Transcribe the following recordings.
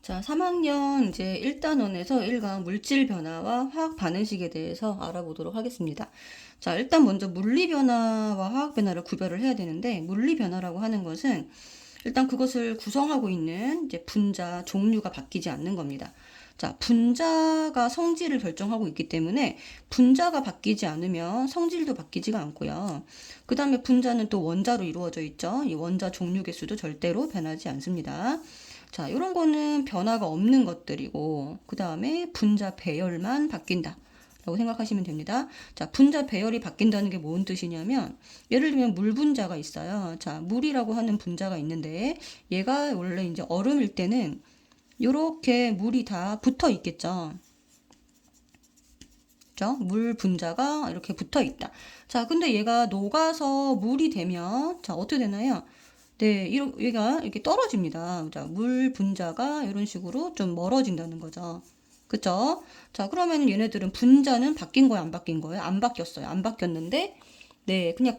자, 3학년 이제 1단원에서 1강 물질 변화와 화학 반응식에 대해서 알아보도록 하겠습니다. 자, 일단 먼저 물리 변화와 화학 변화를 구별을 해야 되는데, 물리 변화라고 하는 것은 일단 그것을 구성하고 있는 이제 분자 종류가 바뀌지 않는 겁니다. 자, 분자가 성질을 결정하고 있기 때문에 분자가 바뀌지 않으면 성질도 바뀌지가 않고요. 그 다음에 분자는 또 원자로 이루어져 있죠. 이 원자 종류 개수도 절대로 변하지 않습니다. 자, 이런 거는 변화가 없는 것들이고, 그 다음에 분자 배열만 바뀐다 라고 생각하시면 됩니다. 자, 분자 배열이 바뀐다는 게 뭔 뜻이냐면, 예를 들면 물 분자가 있어요. 자, 물이라고 하는 분자가 있는데, 얘가 원래 이제 얼음일 때는 이렇게 물이 다 붙어 있겠죠. 그죠? 물 분자가 이렇게 붙어 있다. 자, 근데 얘가 녹아서 물이 되면, 자, 어떻게 되나요? 네, 얘가 이렇게 떨어집니다. 자, 물 분자가 이런 식으로 좀 멀어진다는 거죠. 그쵸? 자, 그러면 얘네들은 분자는 바뀐 거예요, 안 바뀐 거예요? 안 바뀌었어요. 안 바뀌었는데, 네, 그냥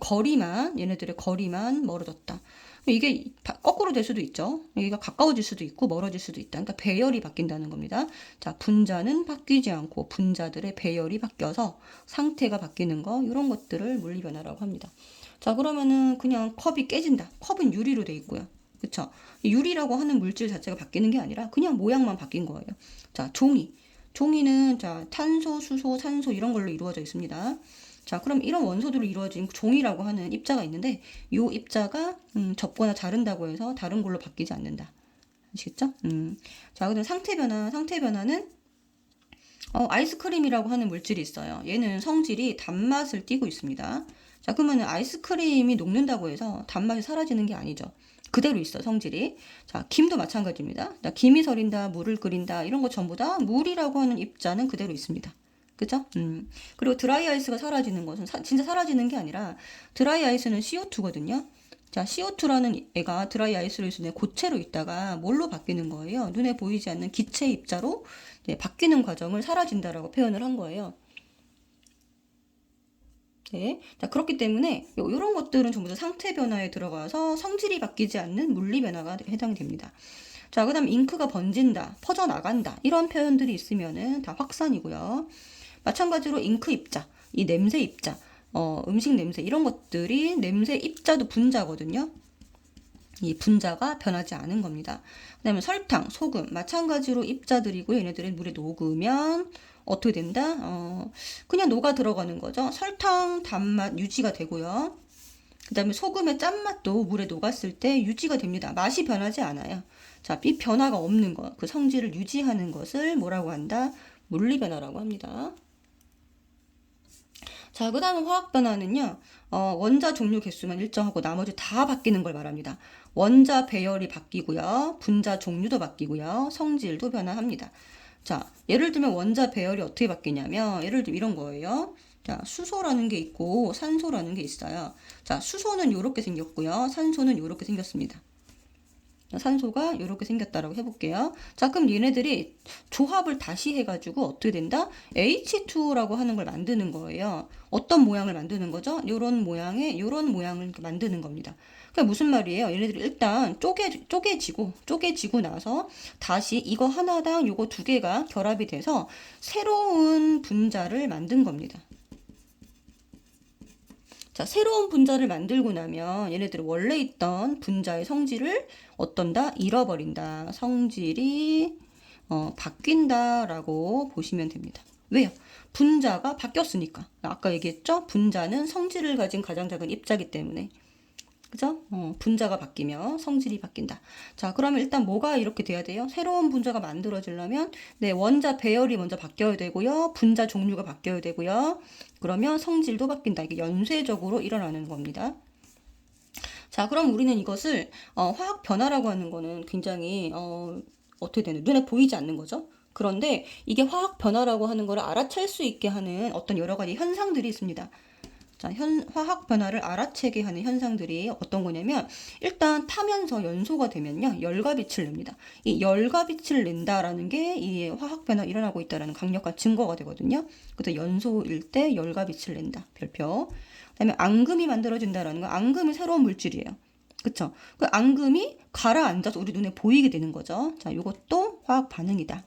얘네들의 거리만 멀어졌다. 이게 거꾸로 될 수도 있죠. 여기가 가까워질 수도 있고 멀어질 수도 있다. 그러니까 배열이 바뀐다는 겁니다. 자, 분자는 바뀌지 않고 분자들의 배열이 바뀌어서 상태가 바뀌는 거, 이런 것들을 물리변화라고 합니다. 자, 그러면은 그냥 컵이 깨진다. 컵은 유리로 돼 있고요. 그쵸? 유리라고 하는 물질 자체가 바뀌는 게 아니라 그냥 모양만 바뀐 거예요. 자, 종이. 종이는 자, 탄소, 수소, 산소 이런 걸로 이루어져 있습니다. 자, 그럼 이런 원소들로 이루어진 종이라고 하는 입자가 있는데 이 입자가 접거나 자른다고 해서 다른 걸로 바뀌지 않는다. 아시겠죠? 자, 그다음 상태 변화. 상태 변화는 아이스크림이라고 하는 물질이 있어요. 얘는 성질이 단맛을 띠고 있습니다. 자, 그러면 아이스크림이 녹는다고 해서 단맛이 사라지는 게 아니죠. 그대로 있어, 성질이. 자, 김도 마찬가지입니다. 자, 김이 서린다, 물을 끓인다, 이런 거 전부 다 물이라고 하는 입자는 그대로 있습니다. 그죠? 그리고 드라이 아이스가 사라지는 것은 진짜 사라지는 게 아니라 드라이 아이스는 CO2거든요. 자, CO2라는 애가 드라이 아이스로 있는 고체로 있다가 뭘로 바뀌는 거예요? 눈에 보이지 않는 기체 입자로 바뀌는 과정을 사라진다라고 표현을 한 거예요. 네. 자, 그렇기 때문에 이런 것들은 전부 다 상태 변화에 들어가서 성질이 바뀌지 않는 물리 변화가 해당이 됩니다. 자, 그다음 잉크가 번진다, 퍼져나간다 이런 표현들이 있으면은 다 확산이고요. 마찬가지로 잉크 입자, 이 냄새 입자, 음식 냄새 이런 것들이 냄새 입자도 분자거든요. 이 분자가 변하지 않은 겁니다. 그 다음에 설탕, 소금 마찬가지로 입자들이고 얘네들이 물에 녹으면 어떻게 된다? 그냥 녹아 들어가는 거죠. 설탕 단맛 유지가 되고요. 그 다음에 소금의 짠맛도 물에 녹았을 때 유지가 됩니다. 맛이 변하지 않아요. 자, 이 변화가 없는 것, 그 성질을 유지하는 것을 뭐라고 한다? 물리 변화라고 합니다. 자, 그 다음 화학 변화는요, 원자 종류 개수만 일정하고 나머지 다 바뀌는 걸 말합니다. 원자 배열이 바뀌고요, 분자 종류도 바뀌고요, 성질도 변화합니다. 자, 예를 들면 원자 배열이 어떻게 바뀌냐면, 예를 들면 이런 거예요. 자, 수소라는 게 있고, 산소라는 게 있어요. 자, 수소는 이렇게 생겼고요, 산소는 이렇게 생겼습니다. 산소가 이렇게 생겼다라고 해볼게요. 자, 그럼 얘네들이 조합을 다시 해가지고 어떻게 된다? H2라고 하는 걸 만드는 거예요. 어떤 모양을 만드는 거죠? 이런 모양을 이렇게 만드는 겁니다. 그게 무슨 말이에요? 얘네들이 일단 쪼개지고 나서 다시 이거 하나당 요거 두 개가 결합이 돼서 새로운 분자를 만든 겁니다. 자, 새로운 분자를 만들고 나면 얘네들이 원래 있던 분자의 성질을 어떤다? 잃어버린다. 성질이 바뀐다라고 보시면 됩니다. 왜요? 분자가 바뀌었으니까. 아까 얘기했죠? 분자는 성질을 가진 가장 작은 입자이기 때문에. 그죠? 분자가 바뀌면 성질이 바뀐다. 자, 그러면 일단 뭐가 이렇게 돼야 돼요? 새로운 분자가 만들어지려면, 네, 원자 배열이 먼저 바뀌어야 되고요. 분자 종류가 바뀌어야 되고요. 그러면 성질도 바뀐다. 이게 연쇄적으로 일어나는 겁니다. 자, 그럼 우리는 이것을, 화학 변화라고 하는 거는 굉장히, 어떻게 되는, 눈에 보이지 않는 거죠? 그런데 이게 화학 변화라고 하는 걸 알아챌 수 있게 하는 어떤 여러 가지 현상들이 있습니다. 자, 화학 변화를 알아채게 하는 현상들이 어떤 거냐면 일단 타면서 연소가 되면요 열과 빛을 냅니다. 이 열과 빛을 낸다라는 게 이 화학 변화 일어나고 있다라는 강력한 증거가 되거든요. 그래서 연소일 때 열과 빛을 낸다. 별표. 그다음에 앙금이 만들어진다라는 거. 앙금이 새로운 물질이에요. 그쵸? 그 앙금이 가라앉아서 우리 눈에 보이게 되는 거죠. 자, 이것도 화학 반응이다.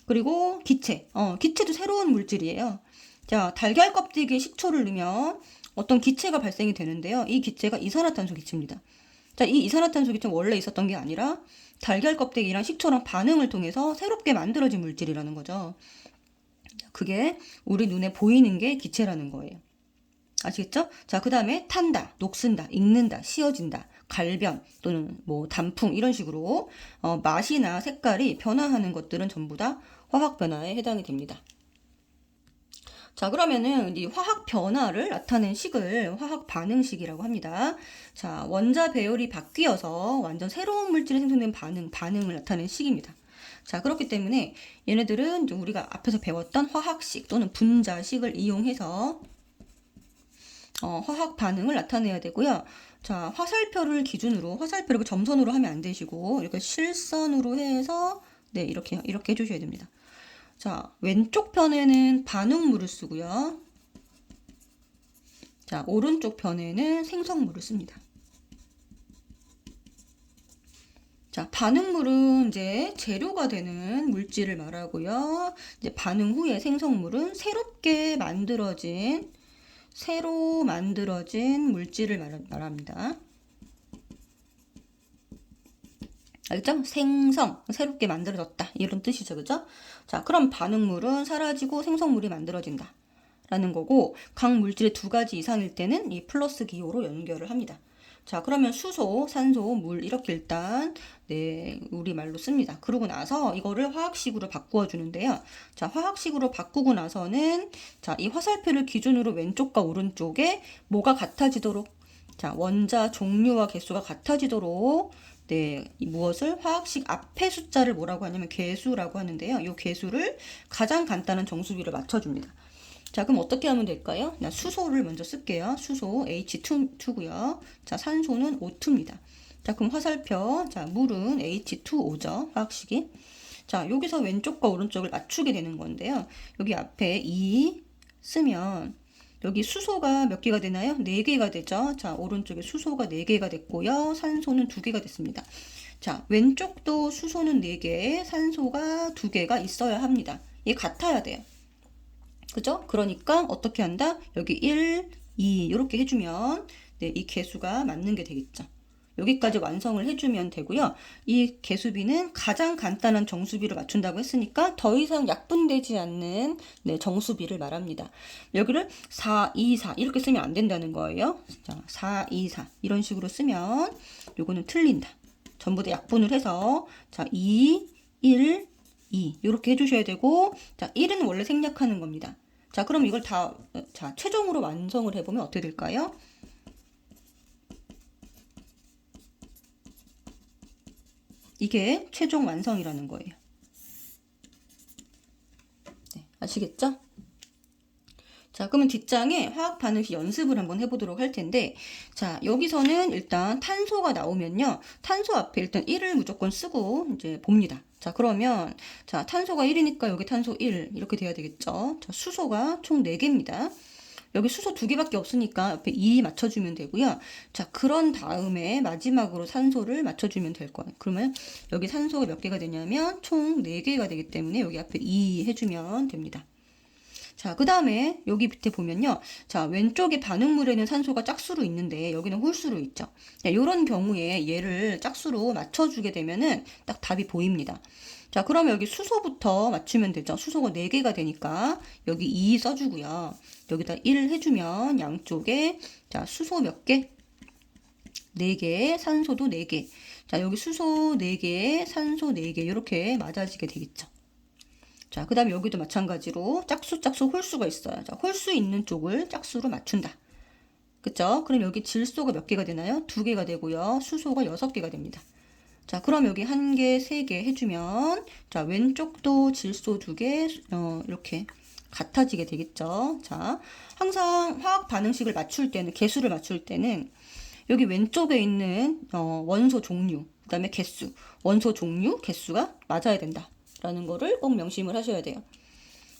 그리고 기체. 기체도 새로운 물질이에요. 자, 달걀 껍데기에 식초를 넣으면 어떤 기체가 발생이 되는데요. 이 기체가 이산화탄소 기체입니다. 자, 이 이산화탄소 기체는 원래 있었던 게 아니라 달걀 껍데기랑 식초랑 반응을 통해서 새롭게 만들어진 물질이라는 거죠. 그게 우리 눈에 보이는 게 기체라는 거예요. 아시겠죠? 자, 그 다음에 탄다, 녹슨다, 익는다, 씌어진다, 갈변 또는 뭐 단풍 이런 식으로 맛이나 색깔이 변화하는 것들은 전부 다 화학 변화에 해당이 됩니다. 자, 그러면은 이 화학 변화를 나타낸 식을 화학 반응식이라고 합니다. 자, 원자 배열이 바뀌어서 완전 새로운 물질이 생성된 반응을 나타낸 식입니다. 자, 그렇기 때문에 얘네들은 우리가 앞에서 배웠던 화학식 또는 분자식을 이용해서 화학 반응을 나타내야 되고요. 자, 화살표를 기준으로, 화살표를 점선으로 하면 안 되시고, 이렇게 실선으로 해서, 네, 이렇게 해주셔야 됩니다. 자, 왼쪽 편에는 반응물을 쓰고요. 자, 오른쪽 편에는 생성물을 씁니다. 자, 반응물은 이제 재료가 되는 물질을 말하고요. 이제 반응 후에 생성물은 새로 만들어진 물질을 말합니다. 알겠죠? 생성, 새롭게 만들어졌다. 이런 뜻이죠. 그죠? 자, 그럼 반응물은 사라지고 생성물이 만들어진다. 라는 거고, 각 물질의 2가지 이상일 때는 이 플러스 기호로 연결을 합니다. 자, 그러면 수소, 산소, 물 이렇게 일단 네, 우리말로 씁니다. 그러고 나서 이거를 화학식으로 바꾸어 주는데요. 자, 화학식으로 바꾸고 나서는 자, 이 화살표를 기준으로 왼쪽과 오른쪽에 뭐가 같아지도록 자, 원자 종류와 개수가 같아지도록 네, 무엇을 화학식 앞에 숫자를 뭐라고 하냐면 개수라고 하는데요. 이 개수를 가장 간단한 정수비로 맞춰줍니다. 자, 그럼 어떻게 하면 될까요? 나 수소를 먼저 쓸게요. 수소 H2고요. 자, 산소는 O2입니다. 자, 그럼 화살표. 자, 물은 H2O죠. 화학식이. 자, 여기서 왼쪽과 오른쪽을 맞추게 되는 건데요. 여기 앞에 2 쓰면 여기 수소가 몇 개가 되나요? 4개가 되죠. 자, 오른쪽에 수소가 4개가 됐고요. 산소는 2개가 됐습니다. 자, 왼쪽도 수소는 4개, 산소가 2개가 있어야 합니다. 이게 같아야 돼요. 그죠? 그러니까 어떻게 한다? 여기 1, 2 이렇게 해주면 네, 이 개수가 맞는 게 되겠죠. 여기까지 완성을 해주면 되고요. 이 개수비는 가장 간단한 정수비를 맞춘다고 했으니까 더 이상 약분되지 않는 네, 정수비를 말합니다. 여기를 4, 2, 4 이렇게 쓰면 안 된다는 거예요. 자, 4, 2, 4 이런 식으로 쓰면 요거는 틀린다. 전부 다 약분을 해서 자, 2, 1, 2 이렇게 해주셔야 되고 자, 1은 원래 생략하는 겁니다. 자, 그럼 이걸 다 자, 최종으로 완성을 해보면 어떻게 될까요? 이게 최종 완성이라는 거예요. 네, 아시겠죠? 자, 그러면 뒷장에 화학 반응식 연습을 한번 해보도록 할 텐데, 자, 여기서는 일단 탄소가 나오면요. 탄소 앞에 일단 1을 무조건 쓰고 이제 봅니다. 자, 그러면, 자, 탄소가 1이니까 여기 탄소 1, 이렇게 돼야 되겠죠. 자, 수소가 총 4개입니다. 여기 수소 2개밖에 없으니까 옆에 2 맞춰주면 되고요. 자, 그런 다음에 마지막으로 산소를 맞춰주면 될 거예요. 그러면 여기 산소가 몇 개가 되냐면 총 4개가 되기 때문에 여기 앞에 2 해주면 됩니다. 자, 그 다음에 여기 밑에 보면요. 자, 왼쪽에 반응물에는 산소가 짝수로 있는데 여기는 홀수로 있죠. 자, 이런 경우에 얘를 짝수로 맞춰주게 되면은 딱 답이 보입니다. 자, 그러면 여기 수소부터 맞추면 되죠. 수소가 4개가 되니까 여기 2 써주고요. 여기다 1 해주면 양쪽에 자, 수소 몇 개? 4개, 산소도 4개. 자, 여기 수소 4개, 산소 4개 이렇게 맞아지게 되겠죠. 자, 그 다음에 여기도 마찬가지로 짝수, 홀수가 있어요. 자, 홀수 있는 쪽을 짝수로 맞춘다. 그쵸? 그럼 여기 질소가 몇 개가 되나요? 2개가 되고요. 수소가 6개가 됩니다. 자, 그럼 여기 1개, 3개 해주면 자, 왼쪽도 질소 2개 이렇게 같아지게 되겠죠. 자, 항상 화학 반응식을 맞출 때는 개수를 맞출 때는 여기 왼쪽에 있는 원소 종류, 그 다음에 개수, 원소 종류, 개수가 맞아야 된다. 라는 거를 꼭 명심을 하셔야 돼요.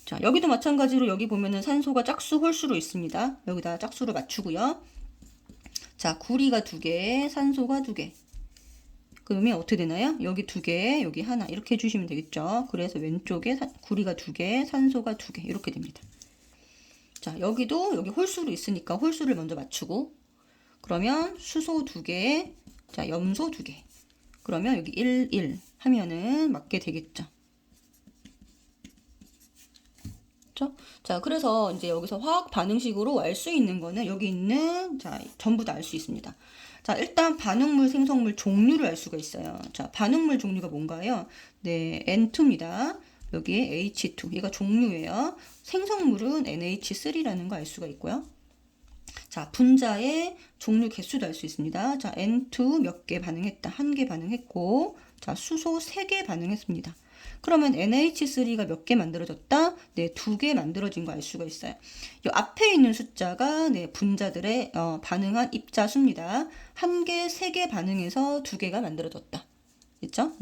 자, 여기도 마찬가지로 여기 보면은 산소가 짝수, 홀수로 있습니다. 여기다 짝수로 맞추고요. 자, 구리가 2개, 산소가 2개. 그러면 어떻게 되나요? 여기 2개, 여기 하나 이렇게 해주시면 되겠죠. 그래서 왼쪽에 구리가 2개, 산소가 2개 이렇게 됩니다. 자, 여기도 여기 홀수로 있으니까 홀수를 먼저 맞추고 그러면 수소 2개, 자, 염소 2개. 그러면 여기 1, 1 하면은 맞게 되겠죠. 그렇죠? 자, 그래서 이제 여기서 화학 반응식으로 알 수 있는 거는 여기 있는 자, 전부 다 알 수 있습니다. 자, 일단 반응물, 생성물 종류를 알 수가 있어요. 자, 반응물 종류가 뭔가요? 네, N2입니다. 여기에 H2. 얘가 종류예요. 생성물은 NH3라는 거 알 수가 있고요. 자, 분자의 종류 개수도 알 수 있습니다. 자, N2 몇 개 반응했다. 1개 반응했고, 자, 수소 3개 반응했습니다. 그러면 NH3가 몇 개 만들어졌다? 네, 2개 만들어진 거 알 수가 있어요. 이 앞에 있는 숫자가 네, 분자들의 반응한 입자 수입니다. 1개, 3개 반응해서 2개가 만들어졌다. 있죠?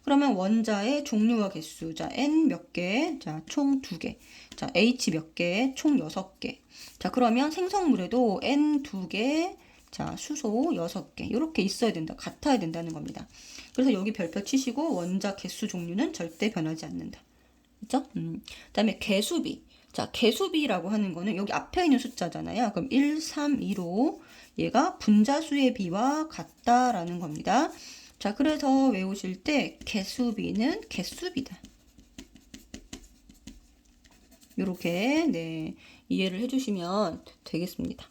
그러면 원자의 종류와 개수. 자, N 몇 개? 자, 총 2개. 자, H 몇 개? 총 6개. 자, 그러면 생성물에도 N 2개, 자, 수소 6개. 이렇게 있어야 된다. 같아야 된다는 겁니다. 그래서 여기 별표 치시고 원자 개수 종류는 절대 변하지 않는다. 그죠? 그다음에 개수비. 자, 개수비라고 하는 거는 여기 앞에 있는 숫자잖아요. 그럼 1, 3, 2로 얘가 분자수의 비와 같다라는 겁니다. 자, 그래서 외우실 때 개수비는 개수비다. 이렇게 네, 이해를 해주시면 되겠습니다.